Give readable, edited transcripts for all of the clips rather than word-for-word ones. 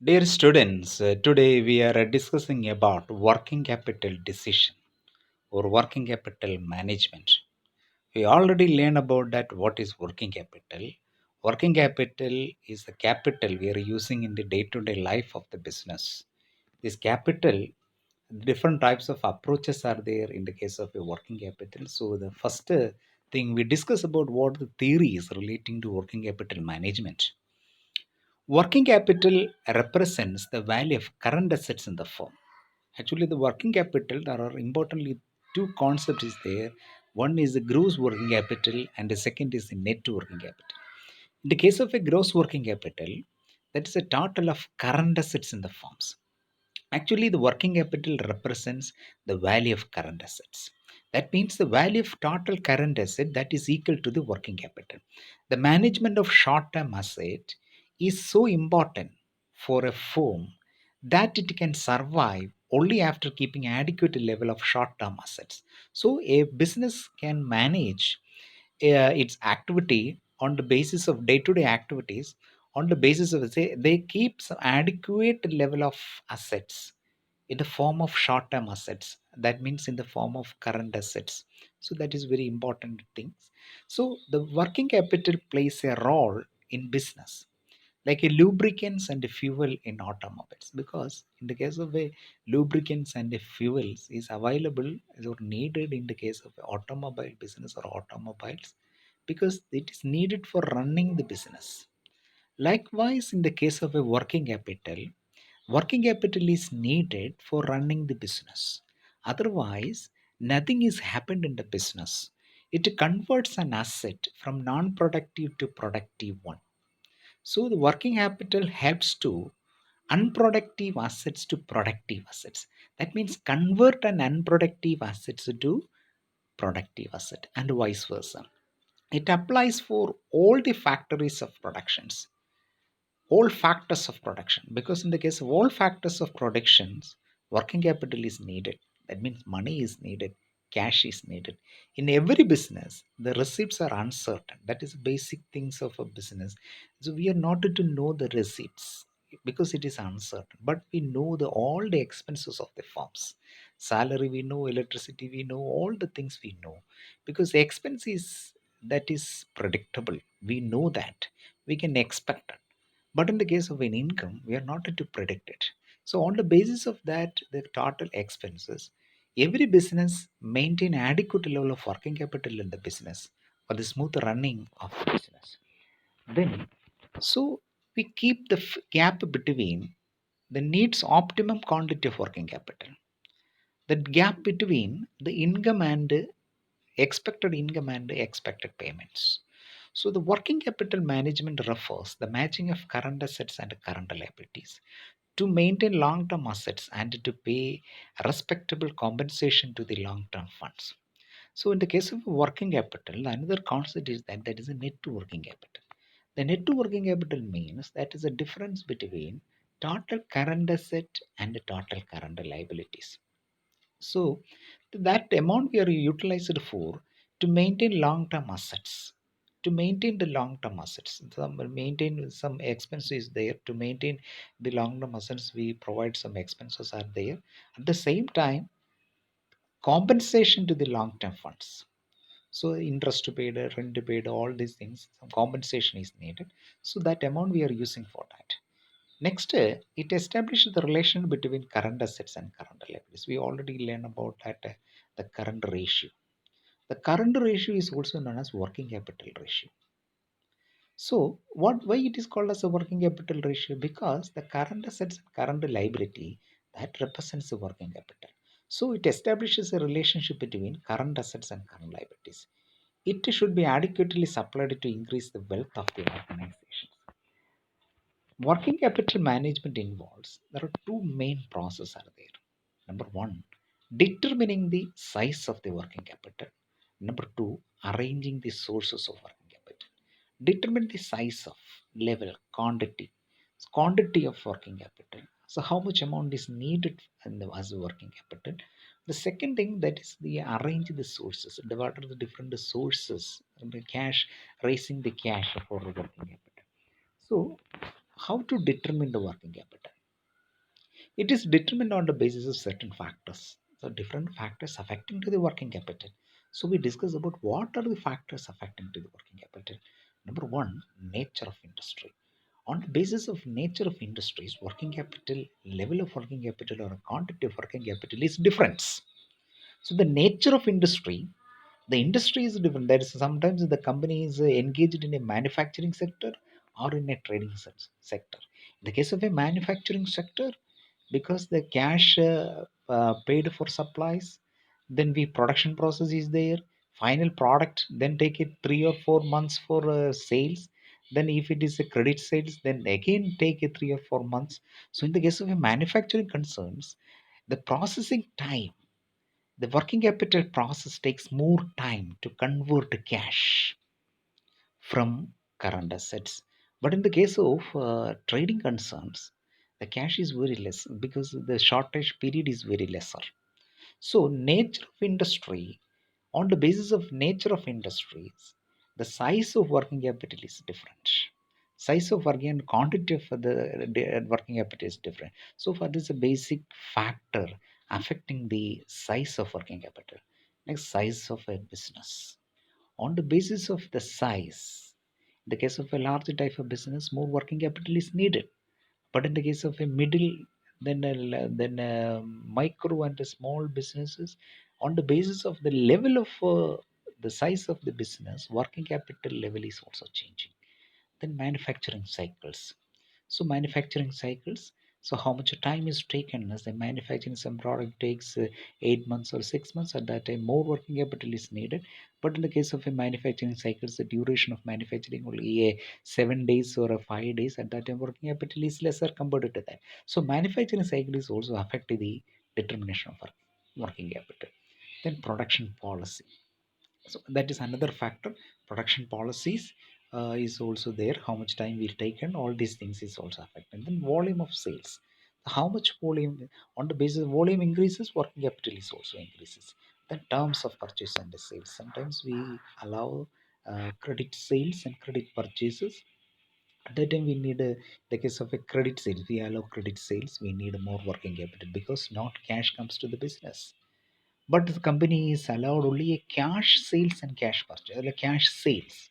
Dear students, today we are discussing about working capital decision or working capital management. We already learned about that what is working capital. Working capital is the capital we are using in the day-to-day life of the business. This capital, different types of approaches are there in the case of a working capital. So the first thing we discuss about what the theory is relating to working capital management. Working capital represents the value of current assets in the firm. Actually, the working capital, there are importantly two concepts is there. One is the gross working capital and the second is the net working capital. In the case of a gross working capital, that is a total of current assets in the firms. Actually, the working capital represents the value of current assets. That means the value of total current asset that is equal to the working capital. The management of short-term asset is so important for a firm that it can survive only after keeping adequate level of short-term assets. So a business can manage its activity on the basis of day-to-day activities on the basis of say they keep some adequate level of assets in the form of short-term assets, that means in the form of current assets. So that is very important things. So the working capital plays a role in business like a lubricants and a fuel in automobiles, because in the case of a lubricants and a fuels is available or needed in the case of a automobile business or automobiles, because it is needed for running the business. Likewise, in the case of a working capital is needed for running the business. Otherwise, nothing is happened in the business. It converts an asset from non-productive to productive one. So the working capital helps to unproductive assets to productive assets. That means convert an unproductive assets to productive asset and vice versa. It applies for all the factories of productions, all factors of production, because in the case of all factors of productions, working capital is needed. That means money is needed, cash is needed. In every business the receipts are uncertain, that is basic things of a business. So we are not to know the receipts because it is uncertain, but we know the all the expenses of the firms. Salary we know, electricity we know, all the things we know, because the expense is that is predictable, we know that, we can expect it. but in the case of an income, we are not to predict it. So on the basis of that, the total expenses, every business maintain adequate level of working capital in the business for the smooth running of the business. Then, so we keep the gap between the needs optimum quantity of working capital. The gap between the income and expected income and expected payments. So the working capital management refers the matching of current assets and current liabilities to maintain long-term assets and to pay respectable compensation to the long-term funds. So in the case of working capital, another concept is that is a net working capital. The net working capital means that is a difference between total current asset and total current liabilities. So that amount we are utilized for to maintain long-term assets. To maintain the long-term assets, maintain some expenses there. To maintain the long-term assets, we provide some expenses are there. At the same time, compensation to the long-term funds. So interest paid, rent paid, all these things, some compensation is needed. So that amount we are using for that. Next, it establishes the relation between current assets and current liabilities. We already learned about that, the current ratio. The current ratio is also known as working capital ratio. So, why it is called as a working capital ratio? Because the current assets and current liability that represents the working capital. So, it establishes a relationship between current assets and current liabilities. It should be adequately supplied to increase the wealth of the organization. Working capital management involves there are two main processes are there. Number one, determining the size of the working capital. Number two, arranging the sources of working capital. Determine the size of level, quantity of working capital. So how much amount is needed as a working capital. The second thing that is the arrange the sources. What are the different sources? The cash, raising the cash for working capital. So how to determine the working capital? It is determined on the basis of certain factors. So different factors affecting to the working capital. So we discuss about what are the factors affecting to the working capital. Number one, nature of industry. On the basis of nature of industries, working capital, level of working capital or quantity of working capital is different. So the nature of industry, the industry is different. There is sometimes the company is engaged in a manufacturing sector or in a trading sector. In the case of a manufacturing sector, because the cash paid for supplies, then the production process is there, final product, then take it 3 or 4 months for sales. Then if it is a credit sales, then again take it 3 or 4 months. So in the case of a manufacturing concerns, the processing time, the working capital process takes more time to convert cash from current assets. But in the case of trading concerns, the cash is very less because the shortage period is very lesser. So nature of industry, on the basis of nature of industries, the size of working capital is different. Size of working and quantity of the working capital is different. So for this a basic factor affecting the size of working capital. Next, size of a business. On the basis of the size, in the case of a large type of business, more working capital is needed. But in the case of a middle, then micro and small businesses, on the basis of the level of the size of the business, working capital level is also changing. Then manufacturing cycles. So manufacturing cycles. So how much time is taken as the manufacturing some product takes 8 months or 6 months. At that time, more working capital is needed. But in the case of a manufacturing cycles, the duration of manufacturing only 7 days or 5 days. At that time, working capital is lesser compared to that. So manufacturing cycle is also affecting the determination of working capital. Then production policy. So that is another factor. Production policies is also there. How much time we've taken, all these things is also affected. Then volume of sales. How much volume, on the basis of volume increases, working capital is also increases. Then terms of purchase and the sales. Sometimes we allow credit sales and credit purchases. At that time, we need the case of a credit sales. We allow credit sales. We need more working capital because not cash comes to the business, but the company is allowed only a cash sales and cash purchase, like cash sales.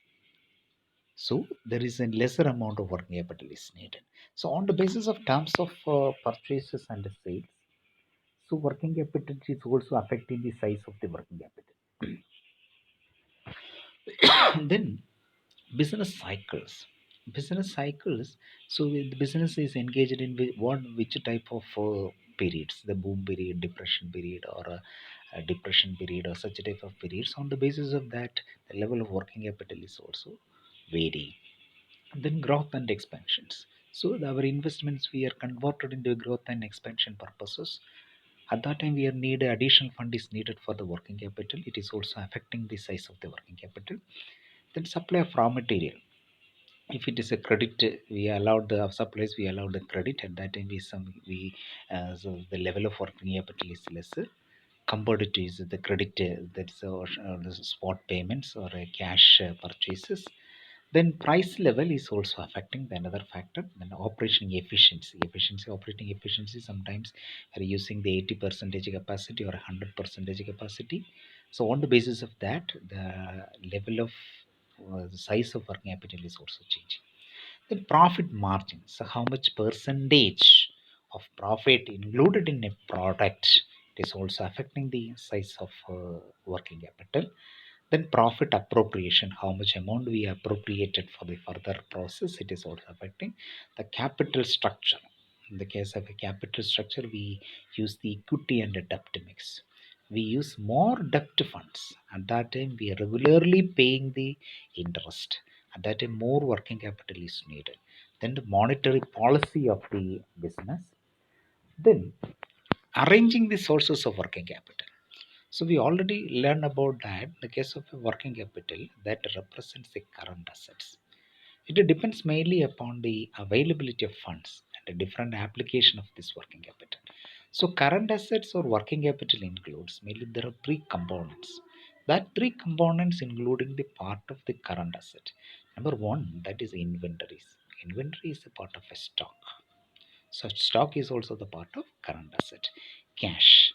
So there is a lesser amount of working capital is needed. So on the basis of terms of purchases and sales, so working capital is also affecting the size of the working capital. Then business cycles. Business cycles. So the business is engaged in which type of periods, the boom period, depression period, or a depression period, or such type of periods. On the basis of that, the level of working capital is also varying. Then growth and expansions. So our investments we are converted into growth and expansion purposes. At that time, we are need additional fund is needed for the working capital. It is also affecting the size of the working capital. Then supply of raw material. If it is a credit, we allowed the supplies, we allowed the credit. At that time, we so the level of working capital is lesser compared to is the credit, that's the spot payments or cash purchases. Then price level is also affecting the another factor. Then operation efficiency, operating efficiency. Sometimes are using the 80 percentage capacity or 100 percentage capacity. So on the basis of that, the level of the size of working capital is also changing. Then profit margin. So how much percentage of profit included in a product, it is also affecting the size of working capital. Then profit appropriation, how much amount we appropriated for the further process, it is also affecting the capital structure. In the case of a capital structure, we use the equity and the debt mix. We use more debt funds. At that time, we are regularly paying the interest. At that time, more working capital is needed. Then the monetary policy of the business. Then arranging the sources of working capital. So we already learned about that. The case of a working capital that represents the current assets. It depends mainly upon the availability of funds and the different application of this working capital. So current assets or working capital includes mainly there are three components. That three components including the part of the current asset. Number one, that is inventories. Inventory is a part of a stock. Such stock is also the part of current asset, cash,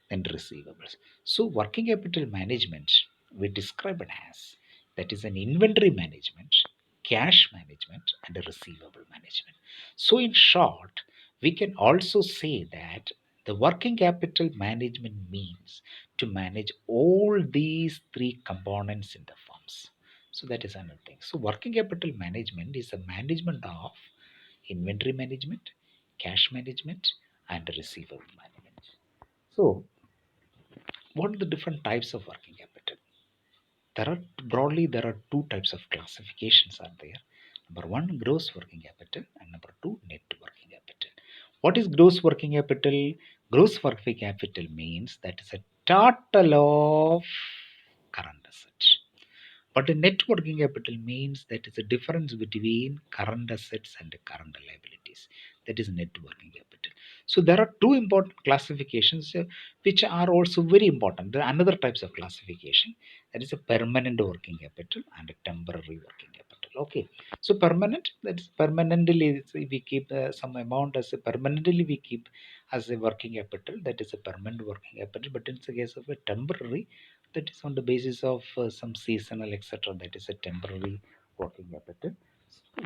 then receivables. So working capital management we describe it as that is an inventory management, cash management, and a receivable management. So in short, we can also say that the working capital management means to manage all these three components in the firms. So that is another thing. So working capital management is a management of inventory management, cash management, and receivable management. So, what are the different types of working capital? There are two types of classifications are there. Number one, gross working capital, and number two, net working capital. What is gross working capital? Gross working capital means that is a total of current assets. But a net working capital means that is a difference between current assets and current liabilities. That is net working capital. So there are two important classifications which are also very important. There are another types of classification that is a permanent working capital and a temporary working capital. Okay. So permanent, that is permanently we keep some amount as a permanently we keep as a working capital. That is a permanent working capital. But in the case of a temporary, that is on the basis of some seasonal etc, that is a temporary working capital.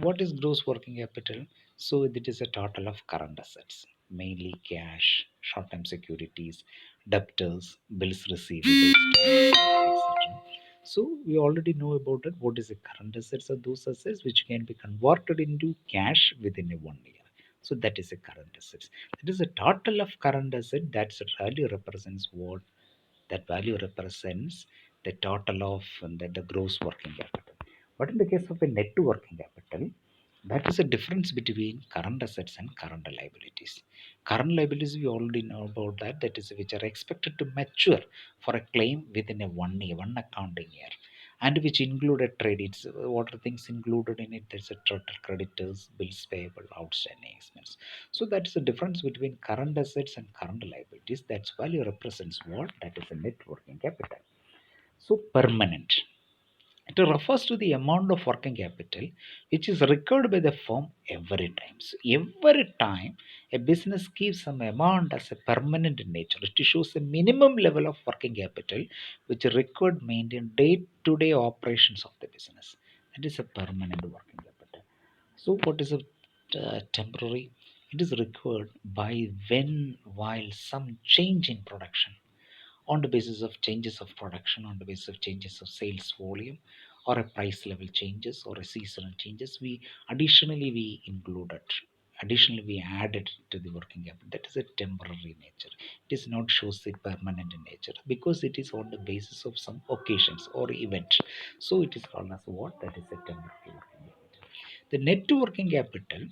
What is gross working capital? So it is a total of current assets, mainly cash, short-term securities, debtors, bills receivables, etc. So we already know about it. What is the current assets? Are those assets which can be converted into cash within a 1 year. So that is a current assets. That is a total of current asset. That's really represents what that value represents the total of the gross working capital. But in the case of a net working capital, that is a difference between current assets and current liabilities. Current liabilities, we already know about that. That is which are expected to mature for a claim within a 1 year, one accounting year, and which included credits. What are things included in it? There's a total creditors, bills payable, outstanding expense. So that's the difference between current assets and current liabilities. That's value represents what? That is a net working capital. So permanent. It refers to the amount of working capital which is required by the firm every time. So every time a business gives some amount as a permanent in nature, it shows a minimum level of working capital which is required to maintain day-to-day operations of the business. That is a permanent working capital. So what is a temporary? It is required by when while some change in production on the basis of changes of production, on the basis of changes of sales volume, or a price level changes, or a seasonal changes, we additionally we included. Additionally, we added to the working capital. That is a temporary nature. It is not shows the permanent in nature because it is on the basis of some occasions or event. So it is called as what? That is a temporary working capital. The net working capital,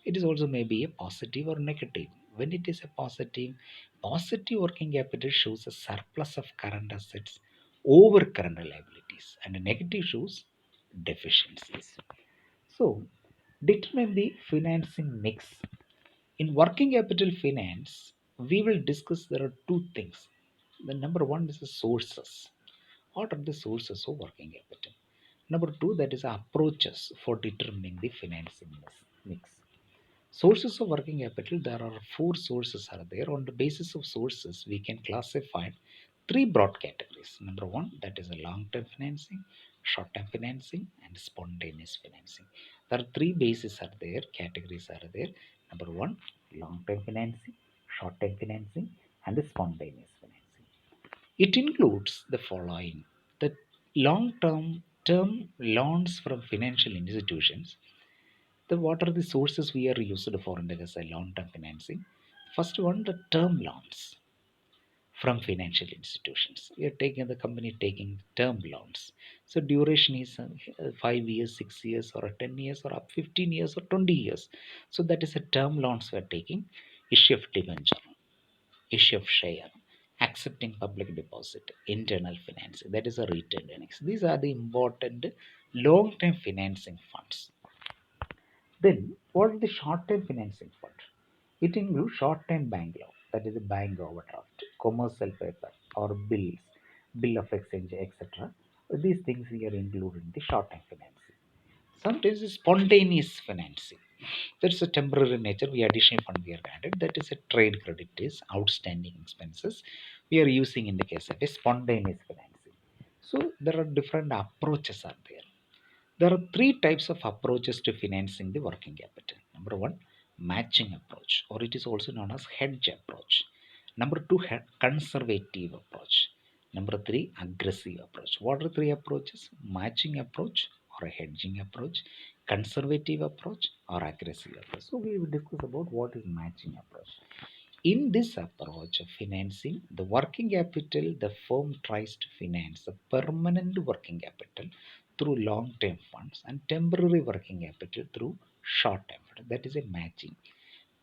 it is also maybe a positive or negative. When it is a positive working capital shows a surplus of current assets over current liabilities, and a negative shows deficiencies. So, determine the financing mix. In working capital finance, we will discuss there are two things. The number one is the sources. What are the sources of working capital? Number two, that is approaches for determining the financing mix. Sources of working capital, there are four sources are there. On the basis of sources, we can classify three broad categories. Number one, that is a long-term financing, short-term financing, and spontaneous financing. There are three bases are there, categories are there. Number one, long-term financing, short-term financing, and the spontaneous financing. It includes the following: the long-term term loans from financial institutions. The what are the sources we are used for in the long-term financing? First one, the term loans from financial institutions. We are taking the company taking term loans. So duration is 5 years, 6 years, or 10 years, or up 15 years, or 20 years. So that is a term loans we are taking. Issue of debenture, issue of share, accepting public deposit, internal financing. That is a retail earnings. These are the important long-term financing funds. Then, what is the short-term financing fund? It includes short-term bank loan, that is a bank overdraft, commercial paper or bills, bill of exchange, etc. These things here included in the short-term financing. Sometimes it's spontaneous financing. That's a temporary nature. We additional fund we are added. That is a trade credit is outstanding expenses we are using in the case of a spontaneous financing. So there are different approaches are there. There are three types of approaches to financing the working capital. Number one, matching approach, or it is also known as hedge approach. Number two, conservative approach. Number three, aggressive approach. What are three approaches? Matching approach or a hedging approach, conservative approach or aggressive approach. So we will discuss about what is matching approach. In this approach of financing, the working capital, the firm tries to finance the permanent working capital through long term funds and temporary working capital through short term funds. That is a matching.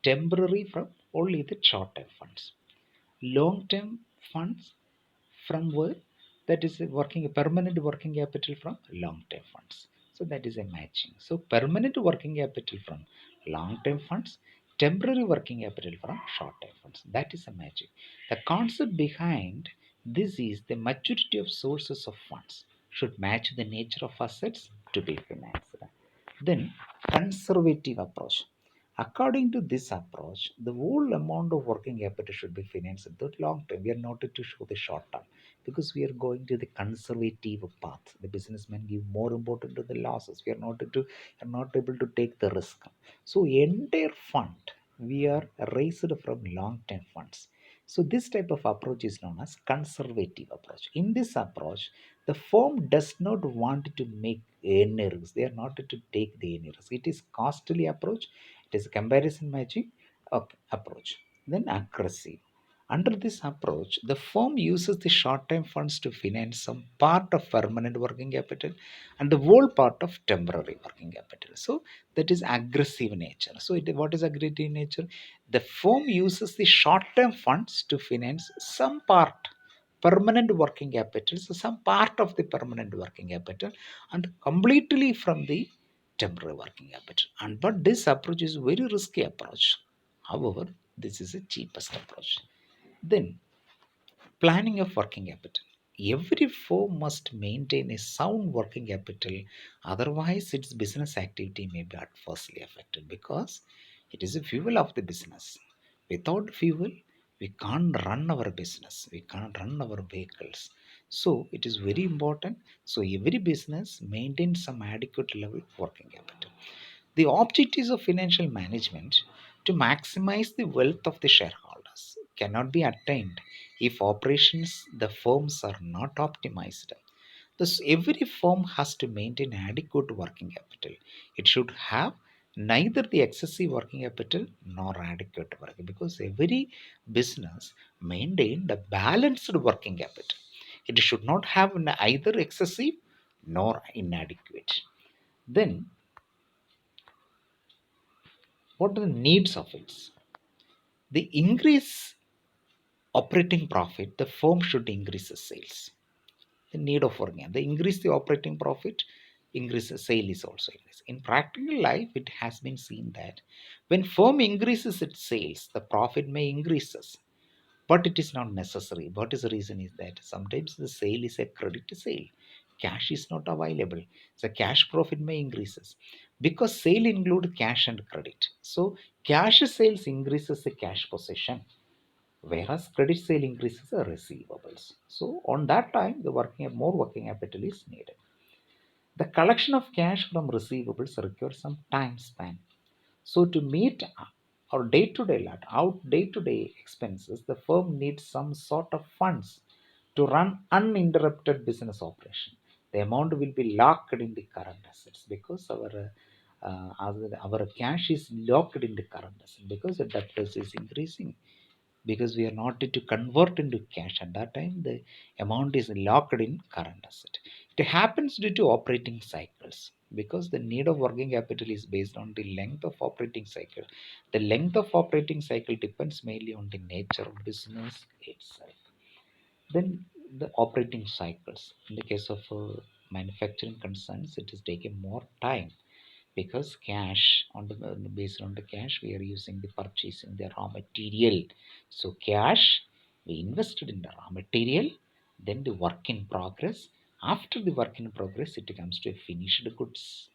Temporary from only the short term funds. Long term funds from where? That is a working a permanent working capital from long term funds. So that is a matching. So permanent working capital from long term funds, temporary working capital from short term funds. That is a matching. The concept behind this is the maturity of sources of funds should match the nature of assets to be financed. Then conservative approach. According to this approach, the whole amount of working capital should be financed at the long term. We are not to show the short term because we are going to the conservative path. The businessmen give more importance to the losses. We are not able to take the risk. So entire fund we are raised from long term funds. So this type of approach is known as conservative approach. In this approach, the firm does not want to make any risks. They are not to take the any risk. It is costly approach. It is comparison matching approach. Then aggressive. Under this approach, the firm uses the short-term funds to finance some part of permanent working capital and the whole part of temporary working capital. So that is aggressive nature. So what is aggressive nature? The firm uses the short-term funds to finance some part permanent working capital, so some part of the permanent working capital, and completely from the temporary working capital. And but this approach is very risky approach. However, this is the cheapest approach. Then planning of working capital. Every firm must maintain a sound working capital, otherwise, its business activity may be adversely affected because it is the fuel of the business. Without fuel, we can't run our business, we can't run our vehicles. So, it is very important. So, every business maintains some adequate level of working capital. The objectives of financial management to maximize the wealth of the shareholders cannot be attained if operations the firms are not optimized. Thus, every firm has to maintain adequate working capital. It should have neither the excessive working capital nor adequate working because every business maintain the balanced working capital. It should not have either excessive nor inadequate. Then, what are the needs of it? The increase operating profit, the firm should increase the sales. The need of working, the increase the operating profit, increase the sale is also increase. In practical life, it has been seen that when firm increases its sales, the profit may increases, but it is not necessary. What is the reason is that sometimes the sale is a credit sale. Cash is not available. So cash profit may increases because sale include cash and credit. So cash sales increases the cash possession whereas credit sale increases the receivables. So on that time, the working more working capital is needed. The collection of cash from receivables requires some time span. So to meet our day-to-day expenses, the firm needs some sort of funds to run uninterrupted business operation. The amount will be locked in the current assets because our cash is locked in the current assets because the debt is increasing because we are not to convert into cash at that time the amount is locked in current asset. It happens due to operating cycles because the need of working capital is based on the length of operating cycle. The length of operating cycle depends mainly on the nature of business itself. Then the operating cycles in the case of manufacturing concerns, it is taking more time because cash on the based on the cash we are using the purchasing the raw material. So cash we invested in the raw material, then the work in progress. After the work in progress, it comes to a finished goods,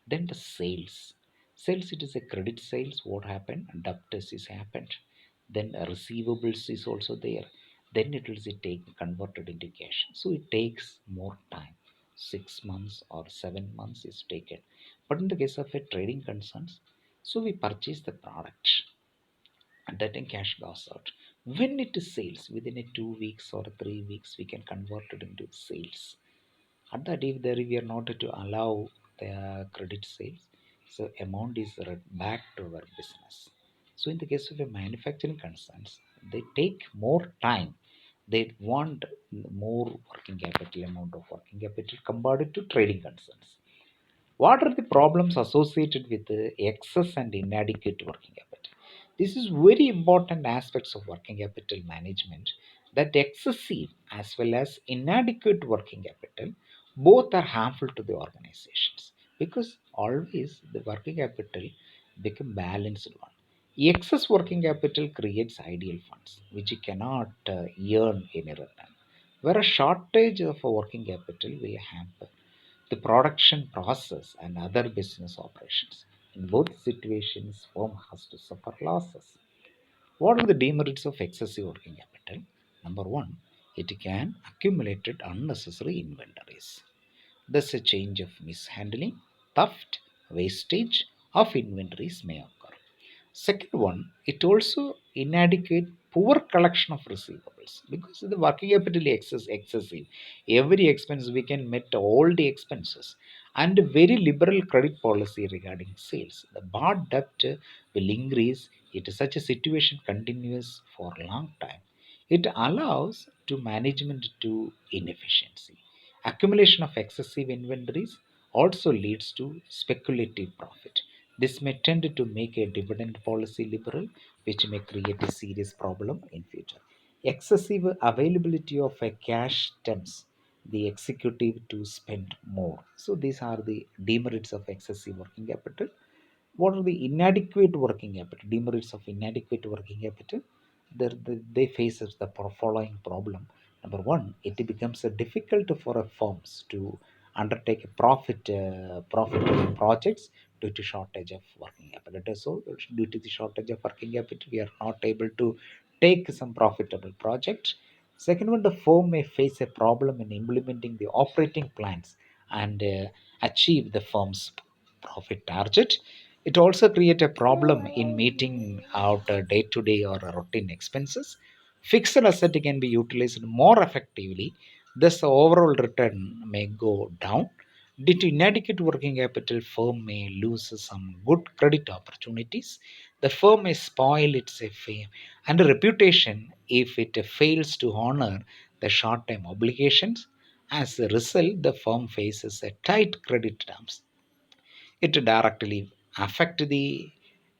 then the sales. Sales, it is a credit sales. What happened? Debtors is happened. Then receivables is also there. Then it will be taken converted into cash. So it takes more time. 6 months or 7 months is taken. But in the case of a trading concerns, so we purchase the product and that in cash goes out. When it is sales, within a 2 weeks or 3 weeks, we can convert it into sales. At that, if there we are not to allow the credit sales, so amount is back to our business. So in the case of a manufacturing concerns, they take more time. They want more working capital, amount of working capital compared to trading concerns. What are the problems associated with the excess and inadequate working capital? This is very important aspects of working capital management, that excessive as well as inadequate working capital both are harmful to the organizations, because always the working capital become balanced one. Excess working capital creates ideal funds which you cannot earn any return, where a shortage of a working capital will hamper the production process and other business operations. In both situations, firm has to suffer losses. What are the demerits of excessive working capital? Number one, it can accumulate unnecessary inventories. Thus, a change of mishandling, theft, wastage of inventories may occur. Second one, it also inadequate poor collection of receivables, because the working capital excessive. Every expense we can meet all the expenses, and very liberal credit policy regarding sales. The bad debt will increase. It is such a situation continues for a long time. It allows to management to inefficiency. Accumulation of excessive inventories also leads to speculative profit. This may tend to make a dividend policy liberal, which may create a serious problem in future. Excessive availability of a cash tempts the executive to spend more. So these are the demerits of excessive working capital. What are the inadequate working capital? Demerits of inadequate working capital. They face the following problem. Number one, it becomes difficult for firms to undertake a profitable projects due to shortage of working capital. So, due to the shortage of working capital, we are not able to take some profitable projects. Second one, the firm may face a problem in implementing the operating plans and achieve the firm's profit target. It also creates a problem in meeting out day-to-day or routine expenses. Fixed asset can be utilized more effectively, thus the overall return may go down. Due to inadequate working capital, firm may lose some good credit opportunities. The firm may spoil its fame and reputation if it fails to honor the short-term obligations. As a result, the firm faces a tight credit terms. It directly affect the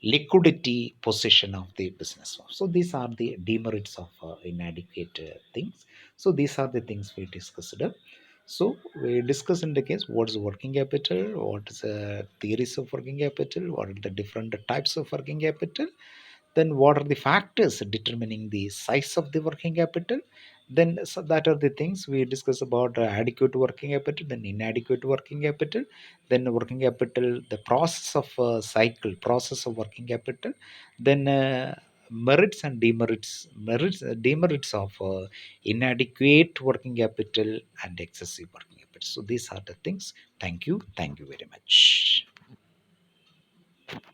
liquidity position of the business. So these are the demerits of inadequate things. So these are the things we discussed. So we discuss in the case what is working capital, what is theories of working capital, what are the different types of working capital, then what are the factors determining the size of the working capital. Then so that are the things we discuss about adequate working capital, then inadequate working capital, then working capital, the process of process of working capital, then merits and demerits of inadequate working capital and excessive working capital. So these are the things. Thank you very much.